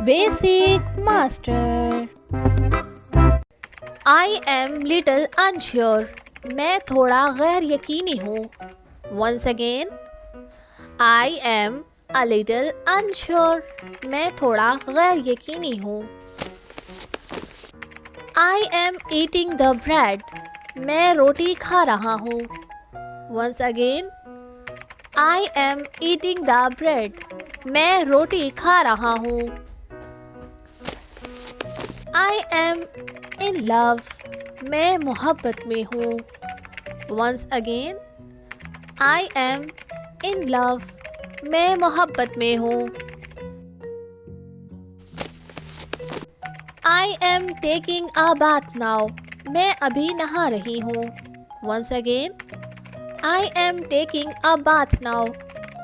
Basic Master. I am little unsure. मैं थोड़ा गैर यकीनी हूँ. Once again. I am a little unsure. मैं थोड़ा गैर यकीनी हूँ. I am eating the bread. मैं रोटी खा रहा हूँ. Once again. I am eating the bread. मैं रोटी खा रहा हूँ. I am in love. मैं मोहब्बत में हूँ. Once again. I am in love. मैं मोहब्बत में हूँ. I am taking a bath now. मैं अभी नहा रही हूँ. Once again. I am taking a bath now.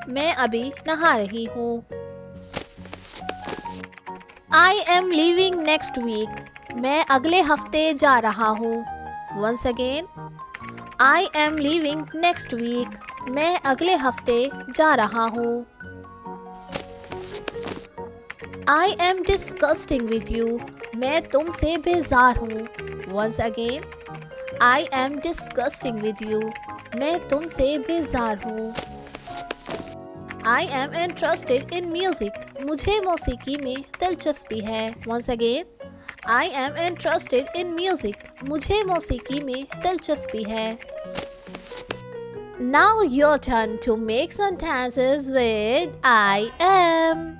मैं अभी नहा रही हूँ. I am leaving next week. मैं अगले हफ्ते जा रहा हूँ. Once again. I am leaving next week. मैं अगले हफ्ते जा रहा हूँ. I am disgusting with you. मैं तुमसे बेजार हूँ. Once again. I am disgusting with you. मैं तुमसे बेजार हूँ. I am interested in music. मुझे मौसीकी में दिलचस्पी है. Once again. I am interested in music. मुझे मौसीकी में दिलचस्पी है. Now your turn to make sentences with I am.